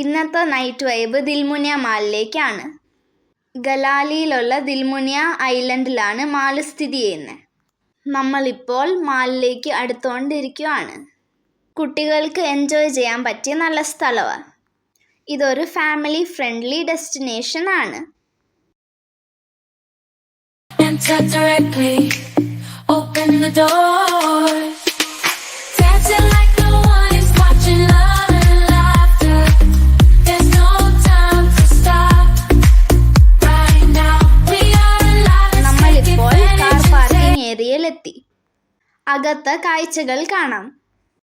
ഇന്നത്തെ night vibe ദിൽമുനിയ മാളിലേക്കാണ്. ഗലാലിയിലുള്ള ദിൽമുനിയ ഐലൻഡിലാണ് mall സ്ഥിതി ചെയ്യുന്നത്. നമ്മളിപ്പോൾ മാളിലേക്ക് അടുത്തുകൊണ്ടിരിക്കുകയാണ്. കുട്ടികൾക്ക് എൻജോയ് ചെയ്യാൻ പറ്റിയ നല്ല സ്ഥലമാണ്. ഇതൊരു ഫാമിലി ഫ്രണ്ട്ലി ഡെസ്റ്റിനേഷൻ ആണ്. Enter directly, open the door, dancing like no one is watching, love and laughter, there's no time to stop, right now, we are alive, നമ്മളിപ്പോൾ കാർ പാർക്കിംഗ് ഏരിയയിലെത്തി. അകത്തെ കാഴ്ചകൾ കാണാം.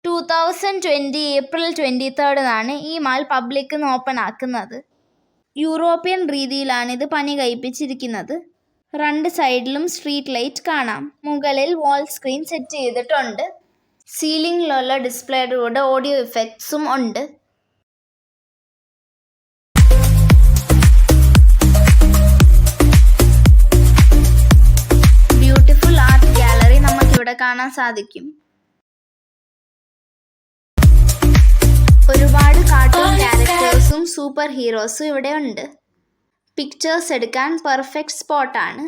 2020 ഏപ്രിൽ 23 ഈ മാൾ പബ്ലിക്കിന് open ആക്കുന്നത്. European രീതിയിലാണ് ഇത് പണി കഴിപ്പിച്ചിരിക്കുന്നത്. 2 സൈഡിലും സ്ട്രീറ്റ് ലൈറ്റ് കാണാം. മുകളിൽ വാൾ സ്ക്രീൻ സെറ്റ് ചെയ്തിട്ടുണ്ട്. സീലിംഗിലുള്ള ഡിസ്പ്ലേയുടെ കൂടെ ഓഡിയോ ഇഫക്ട്സും ഉണ്ട്. ബ്യൂട്ടിഫുൾ ആർട്ട് ഗാലറി നമുക്കിവിടെ കാണാൻ സാധിക്കും. ഒരുപാട് കാർട്ടൂൺ ക്യാരക്ടേഴ്സും സൂപ്പർ ഹീറോസും ഇവിടെ ഉണ്ട്. പിക്ചേഴ്സ് എടുക്കാൻ പെർഫെക്റ്റ് സ്പോട്ടാണ്.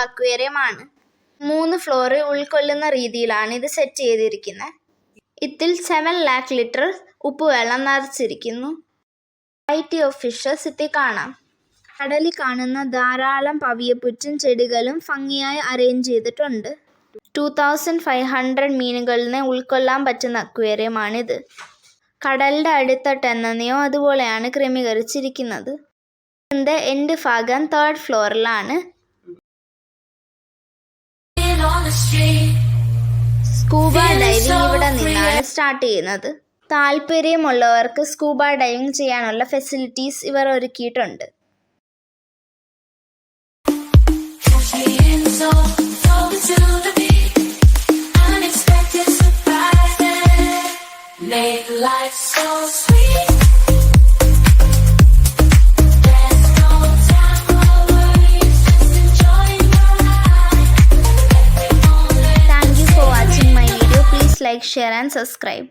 അക്വേറിയമാണ്. 3 ഫ്ലോർ ഉൾക്കൊള്ളുന്ന രീതിയിലാണ് ഇത് സെറ്റ് ചെയ്തിരിക്കുന്നത്. ഇതിൽ 7 lakh ലിറ്റർ ഉപ്പുവെള്ളം നിറച്ചിരിക്കുന്നു. വെറൈറ്റി ഓഫ് ഫിഷസ് ഇതിൽ കാണാം. കടലിൽ കാണുന്ന ധാരാളം പവിയപ്പുറ്റും ചെടികളും ഭംഗിയായി അറേഞ്ച് ചെയ്തിട്ടുണ്ട്. 2500 മീനുകളിനെ ഉൾക്കൊള്ളാൻ പറ്റുന്ന അക്വേറിയമാണിത്. കടലിൻ്റെ അടിത്തട്ടെന്നോ അതുപോലെയാണ് ക്രമീകരിച്ചിരിക്കുന്നത്. ഇതിൻ്റെ എൻഡ് ഭാഗം 3rd ഫ്ലോറിലാണ്. സ്കൂബ ഡൈവിംഗ് ഇവിടെ നിന്നാണ് സ്റ്റാർട്ട് ചെയ്യുന്നത്. താല്പര്യമുള്ളവർക്ക് സ്കൂബ ഡൈവിംഗ് ചെയ്യാനുള്ള ഫെസിലിറ്റീസ് ഇവർ ഒരുക്കിയിട്ടുണ്ട്. Like, share and subscribe.